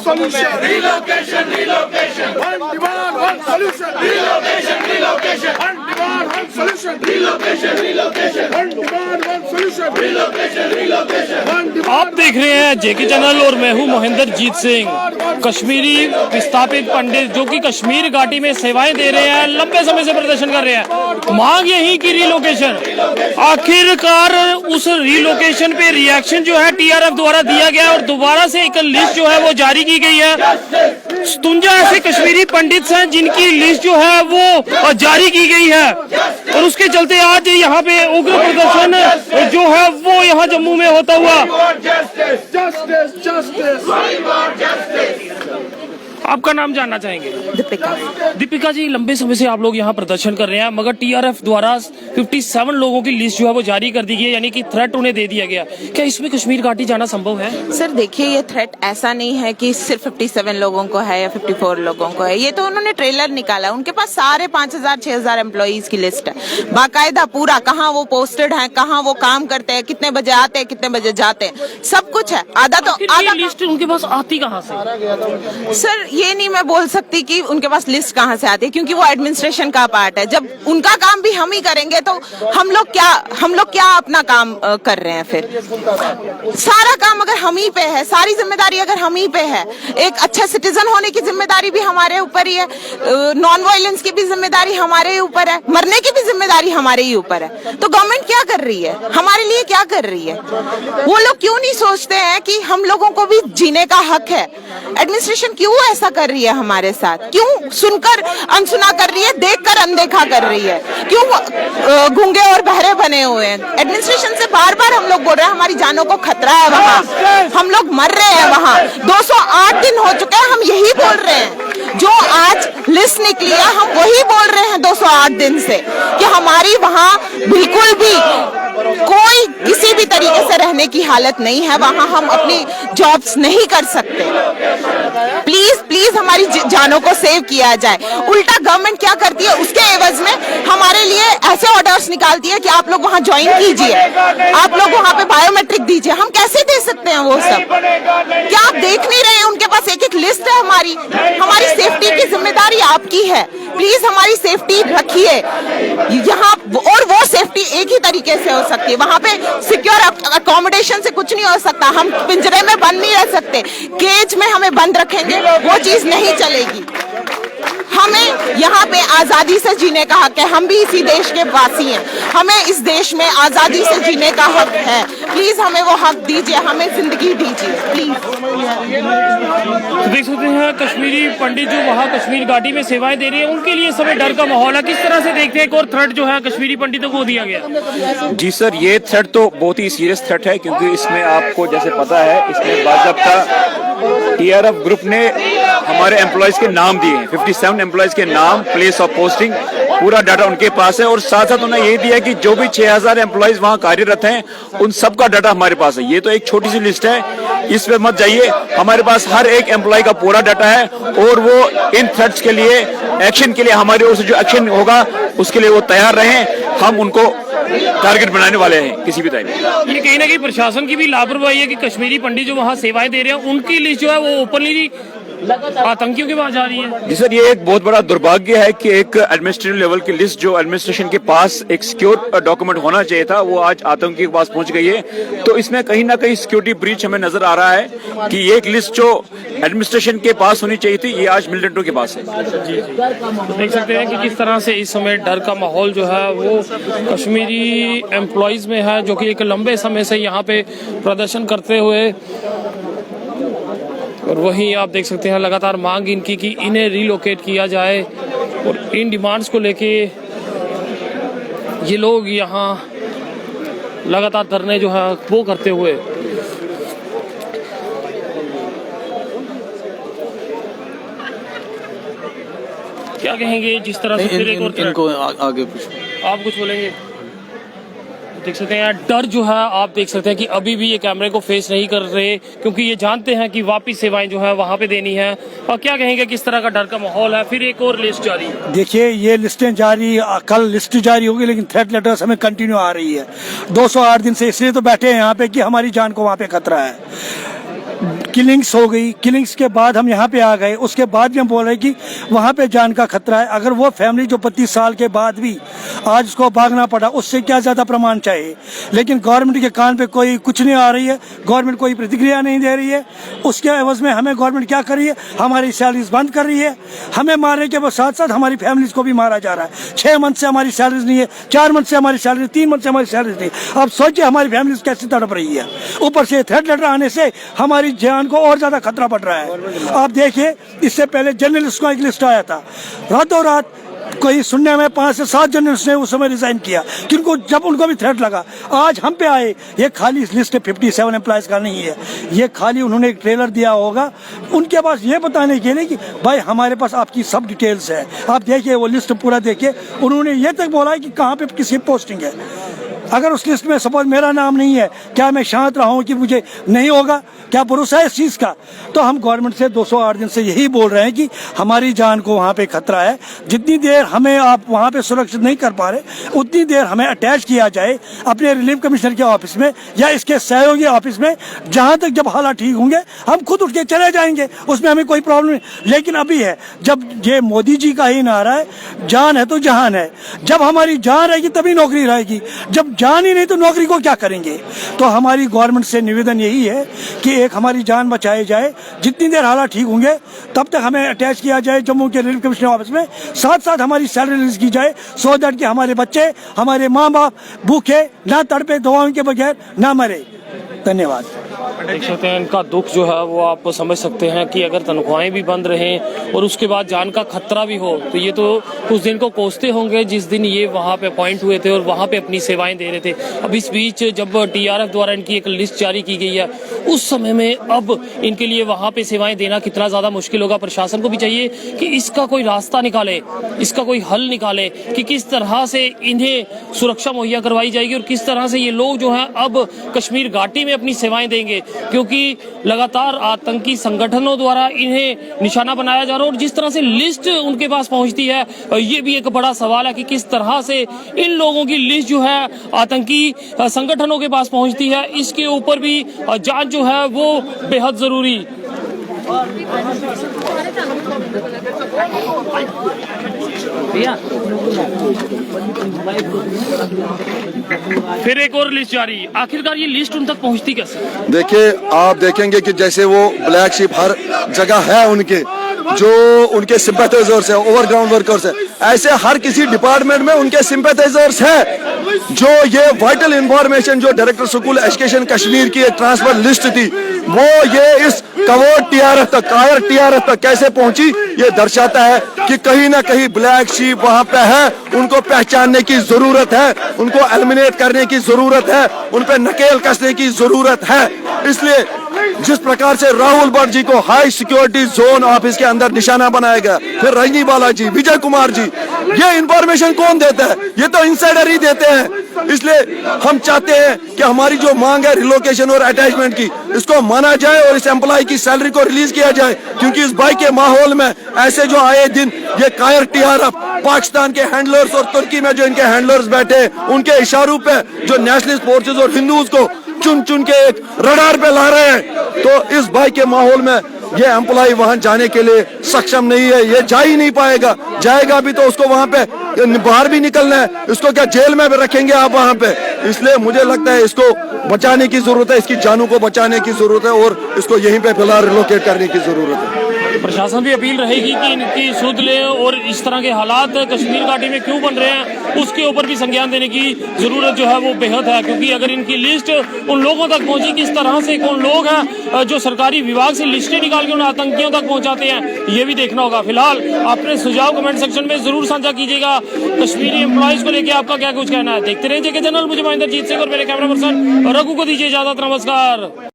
solution. Relocation, relocation. One demand, one solution. Relocation, relocation. One demand, one solution. Relocation, relocation. One demand, one solution. Relocation, relocation. One demand. Sir देखिए, ये threat ऐसा नहीं है कि सिर्फ 57 लोगों को है या 54 लोगों को है। ये तो उन्होंने ट्रेलर निकाला, उनके पास सारे 5000-6000 एम्प्लॉइज की लिस्ट है, बाकायदा पूरा, कहाँ वो पोस्टेड है, कहाँ वो काम करते हैं, कितने बजे आते हैं, कितने बजे जाते हैं, सब कुछ है। आधा लिस्ट उनके पास आती कहाँ से? सर ये नहीं मैं बोल सकती कि उनके पास लिस्ट कहाँ से आती है, क्योंकि वो एडमिनिस्ट्रेशन का पार्ट है। जब उनका काम भी हम ही करेंगे तो हम लोग क्या अपना काम कर रहे हैं? फिर सारा काम अगर हम ही पे है, सारी जिम्मेदारी अगर हम ही पे है, एक अच्छा सिटीजन होने की जिम्मेदारी भी हमारे ऊपर ही है, नॉन वायलेंस की भी जिम्मेदारी हमारे ऊपर है, मरने की भी जिम्मेदारी हमारे ही ऊपर है। तो गवर्नमेंट क्या कर रही है, हमारे लिए क्या कर रही है? वो लोग क्यों नहीं सोचते हैं कि हम लोगों को भी जीने का हक है? एडमिनिस्ट्रेशन क्यों ऐसा कर रही है हमारे साथ? क्यों सुनकर अनसुना कर रही है, देखकर अनदेखा कर रही है? क्यों गूंगे और बहरे बने हुए हैं? एडमिनिस्ट्रेशन से बार बार हम लोग बोल रहे हैं हमारी जानों को खतरा है, वहाँ हम लोग मर रहे हैं, वहाँ 208 दिन हो चुके हैं, हम यही बोल रहे हैं। जो आज लिस्ट निकली है हम वही बोल रहे हैं 208 दिन से कि हमारी वहाँ बिल्कुल भी कोई किसी भी तरीके से रहने की हालत नहीं है, वहाँ हम अपनी जॉब्स नहीं कर सकते। प्लीज प्लीज हमारी जानों को सेव किया जाए। उल्टा गवर्नमेंट क्या करती है, उसके एवज में हमारे लिए ऐसे ऑर्डर्स निकालती है कि आप लोग वहाँ ज्वाइन कीजिए, आप लोग वहाँ पे बायोमेट्रिक दीजिए। हम कैसे दे सकते हैं वो सब? क्या आप देख नहीं रहे हैं? उनके पास एक एक लिस्ट है। हमारी सेफ्टी की जिम्मेदारी आपकी है, प्लीज हमारी सेफ्टी रखिए यहाँ। और वो सेफ्टी एक ही तरीके से हो सकती है, वहाँ पे सिक्योर अकोमोडेशन से कुछ नहीं हो सकता। हम पिंजरे में बंद नहीं रह सकते, केज में हमें बंद रखेंगे वो चीज नहीं चलेगी। हमें यहाँ पे आजादी से जीने का हक है, हम भी इसी देश के वासी हैं, हमें इस देश में आजादी से जीने का हक है। प्लीज हमें वो हक दीजिए, हमें जिंदगी दीजिए प्लीज। देख सकते हैं कश्मीरी पंडित जो वहाँ कश्मीर घाटी में सेवाएं दे रहे हैं, उनके लिए समय डर का माहौल है। किस तरह से देखते हैं एक और थ्रेट जो है कश्मीरी पंडितों को दिया गया? जी सर, ये थ्रेट तो बहुत ही सीरियस थ्रेट है, क्योंकि इसमें आपको जैसे पता है, इसमें बाकायदा टीआरएफ ग्रुप ने हमारे एम्प्लॉयज के नाम दिए हैं, 57 एम्प्लॉयज के नाम, प्लेस ऑफ पोस्टिंग, पूरा डाटा उनके पास है। और साथ साथ उन्होंने ये दिया कि जो भी 6000 एम्प्लॉयज वहाँ कार्यरत हैं उन सबका डाटा हमारे पास है। ये तो एक छोटी सी लिस्ट है, इस पे मत जाइए, हमारे पास हर एक एम्प्लॉय का पूरा डाटा है और वो इन थ्रेट्स के लिए, एक्शन के लिए, हमारी ओर से जो एक्शन होगा उसके लिए वो तैयार रहें। हम उनको टारगेट बनाने वाले हैं किसी भी टाइम। ये कहीं ना कहीं प्रशासन की भी लापरवाही है कि कश्मीरी पंडित जो वहाँ सेवाएं दे रहे हैं उनकी लिस्ट जो है वो ओपनली आतंकियों के पास जा रही है। जी सर, ये एक बहुत बड़ा दुर्भाग्य है कि एक एडमिनिस्ट्रेटिव लेवल की लिस्ट जो एडमिनिस्ट्रेशन के पास एक सिक्योर डॉक्यूमेंट होना चाहिए था, वो आज आतंकी के पास पहुंच गई है। तो इसमें कहीं ना कहीं सिक्योरिटी ब्रीच हमें नजर आ रहा है कि ये एक लिस्ट जो एडमिनिस्ट्रेशन के पास होनी चाहिए थी, ये आज मिलिटेंटों के पास है। तो देख सकते हैं कि किस तरह से इस समय डर का माहौल जो है वो कश्मीरी एम्प्लॉयज में है, जो कि एक लंबे समय से यहाँ पे प्रदर्शन करते हुए। और वहीं आप देख सकते हैं लगातार मांग इनकी कि इन्हें रिलोकेट किया जाए और इन डिमांड्स को लेके ये लोग यहाँ लगातार धरने जो है वो करते हुए। क्या कहेंगे जिस तरह से फिर एक और इनको आगे पूछो, आप कुछ बोलेंगे? देख सकते हैं डर जो है, आप देख सकते हैं कि अभी भी ये कैमरे को फेस नहीं कर रहे, क्योंकि ये जानते हैं कि वापस सेवाएं जो है वहां पे देनी है। और क्या कहेंगे किस तरह का डर का माहौल है? फिर एक और लिस्ट जारी। देखिए ये लिस्टें जारी, कल लिस्ट जारी होगी, लेकिन थ्रेट लेटर्स हमें कंटिन्यू आ रही है 208 दिन से। इसलिए तो बैठे हैं यहाँ पे कि हमारी जान को वहाँ पे खतरा है। किलिंग्स हो गई, किलिंग्स के बाद हम यहाँ पे आ गए, उसके बाद भी हम बोल रहे हैं कि वहाँ पे जान का खतरा है। अगर वो फैमिली जो 25 साल के बाद भी आज उसको भागना पड़ा, उससे क्या ज़्यादा प्रमाण चाहिए। लेकिन गवर्नमेंट के कान पे कोई कुछ नहीं आ रही है, गवर्नमेंट कोई प्रतिक्रिया नहीं दे रही है। उसके एवज में हमें गवर्नमेंट क्या कर रही है, हमारी सैलरीज बंद कर रही है। हमें मारने के साथ साथ हमारी फैमिलीज को भी मारा जा रहा है। 6 मंथ से हमारी सैलरीज नहीं है, 4 मंथ से हमारी सैलरी, 3 मंथ से हमारी सैलरीज नहीं। अब सोचिए हमारी फैमिलीज कैसे तड़प रही है। ऊपर से थ्रेट लेटर आने से हमारी जान को और ज्यादा खतरा पड़ रहा है। आप देखिए, इससे पहले जर्नलिस्ट को एक लिस्ट आया था, रातों रात कोई सुनने में 5 से 7 जर्नलिस्ट ने उस समय रिजाइन किया, किनको जब उनको भी थ्रेट लगा। आज हम पे आए, ये खाली लिस्ट 57 एम्प्लॉयज का नहीं है, ये खाली उन्होंने एक ट्रेलर दिया होगा उनके पास ये बताने के लिए कि भाई हमारे पास आपकी सब डिटेल्स है। आप देखिए वो लिस्ट पूरा देखिए, उन्होंने ये तक बोला है कि कहाँ पे किसकी पोस्टिंग है। अगर उस लिस्ट में सपोज मेरा नाम नहीं है, क्या मैं शांत रहा हूं कि मुझे नहीं होगा? क्या भरोसा है इस चीज का? तो हम गवर्नमेंट से 208 दिन से यही बोल रहे हैं कि हमारी जान को वहां पे खतरा है। जितनी देर हमें आप वहां पे सुरक्षित नहीं कर पा रहे, उतनी देर हमें अटैच किया जाए अपने रिलीफ कमिश्नर के ऑफिस में या इसके सहयोगी ऑफिस में। जहां तक जब हालात ठीक होंगे हम खुद उठ के चले जाएंगे, उसमें हमें कोई प्रॉब्लम नहीं। लेकिन अभी है, जब ये मोदी जी का ही नारा है, जान है तो जहान है। जब हमारी जान रहेगी तभी नौकरी रहेगी, जब जान ही नहीं तो नौकरी को क्या करेंगे? तो हमारी गवर्नमेंट से निवेदन यही है कि एक हमारी जान बचाई जाए, जितनी देर हालात ठीक होंगे तब तक हमें अटैच किया जाए जम्मू के रिलीफ कमिश्नर ऑफिस में। साथ साथ हमारी सैलरी रिलीज की जाए, सो दैट कि हमारे बच्चे, हमारे माँ बाप भूखे ना तड़पे, दवाओं के बगैर ना मरे। धन्यवाद। देख सकते हैं इनका दुख जो है वो आप समझ सकते हैं कि अगर तनख्वाहें भी बंद रहें और उसके बाद जान का खतरा भी हो, तो ये तो उस दिन को कोसते होंगे जिस दिन ये वहाँ पे अपॉइंट हुए थे और वहाँ पे अपनी सेवाएं दे रहे थे। अब इस बीच जब टीआरएफ द्वारा इनकी एक लिस्ट जारी की गई है, उस समय में अब इनके लिए वहाँ पे सेवाएं देना कितना ज्यादा मुश्किल होगा। प्रशासन को भी चाहिए कि इसका कोई रास्ता निकाले, इसका कोई हल निकाले कि किस तरह से इन्हें सुरक्षा मुहैया करवाई जाएगी और किस तरह से ये लोग जो है अब कश्मीर घाटी में अपनी सेवाएं देंगे, क्योंकि लगातार आतंकी संगठनों द्वारा इन्हें निशाना बनाया जा रहा है। और जिस तरह से लिस्ट उनके पास पहुंचती है, ये भी एक बड़ा सवाल है कि किस तरह से इन लोगों की लिस्ट जो है आतंकी संगठनों के पास पहुंचती है। इसके ऊपर भी जांच जो है वो बेहद जरूरी। फिर एक और लिस्ट जारी, आखिरकार ये लिस्ट उन तक पहुंचती कैसे? देखिए, आप देखेंगे कि जैसे वो ब्लैक शिप हर जगह है, उनके जो उनके सिंपैथाइजर्स है, ओवरग्राउंड वर्कर्स है, ऐसे हर किसी डिपार्टमेंट में उनके सिंपैथाइजर्स है। जो ये वाइटल इंफॉर्मेशन जो डायरेक्टर स्कूल एजुकेशन कश्मीर की एक ट्रांसफर लिस्ट थी, वो ये इस कवोट टीआरएफ तक, कायर टीआरएफ तक कैसे पहुंची, ये दर्शाता है कि कहीं ना कहीं ब्लैक शीप वहां पे है। उनको पहचानने की जरूरत है, उनको एलिमिनेट करने की जरूरत है, उन पे नकेल कसने की जरूरत है। इसलिए जिस प्रकार से राहुल भट्ट जी को हाई सिक्योरिटी जोन ऑफिस के अंदर निशाना बनाया गया, फिर रंगी बाला जी, विजय कुमार जी, ये इंफॉर्मेशन कौन देता है? ये तो इनसाइडर ही देते हैं। इसलिए हम चाहते हैं कि हमारी जो मांग है रिलोकेशन और अटैचमेंट की, इसको माना जाए और इस एम्प्लॉय की सैलरी को रिलीज किया जाए। क्योंकि इस बाई के माहौल में ऐसे जो आए दिन ये कायर टीआरएफ पाकिस्तान के हैंडलर्स और तुर्की में जो इनके हैंडलर्स बैठे, उनके इशारों पे जो नेशनलिस्ट फोर्सेस और हिंदूज को चुन चुन के एक रडार पे ला रहे हैं, तो इस बाई के माहौल में ये एम्प्लॉय वहां जाने के लिए सक्षम नहीं है। ये जा ही नहीं पाएगा, जाएगा भी तो उसको वहां पे बाहर भी निकलना है, इसको क्या जेल में भी रखेंगे आप वहां पे? इसलिए मुझे लगता है इसको बचाने की जरूरत है, इसकी जानों को बचाने की जरूरत है और इसको यहीं पे फिलहाल रिलोकेट करने की जरूरत है। प्रशासन भी अपील रहेगी कि इनकी सुध लें और इस तरह के हालात कश्मीर घाटी में क्यों बन रहे हैं उसके ऊपर भी संज्ञान देने की जरूरत जो है वो बेहद है। क्योंकि अगर इनकी लिस्ट उन लोगों तक पहुंची, किस तरह से कौन लोग हैं जो सरकारी विभाग से लिस्टें निकाल के उन आतंकियों तक पहुंचाते हैं, ये भी देखना होगा। फिलहाल अपने सुझाव कमेंट सेक्शन में जरूर साझा कीजिएगा। कश्मीरी एम्प्लॉयज को लेकर आपका क्या कुछ कहना है? देखते रहिए जेके चैनल। मुझे महेंद्र जीत सिंह और मेरे कैमरा पर्सन रघु को दीजिए इजाजत। नमस्कार।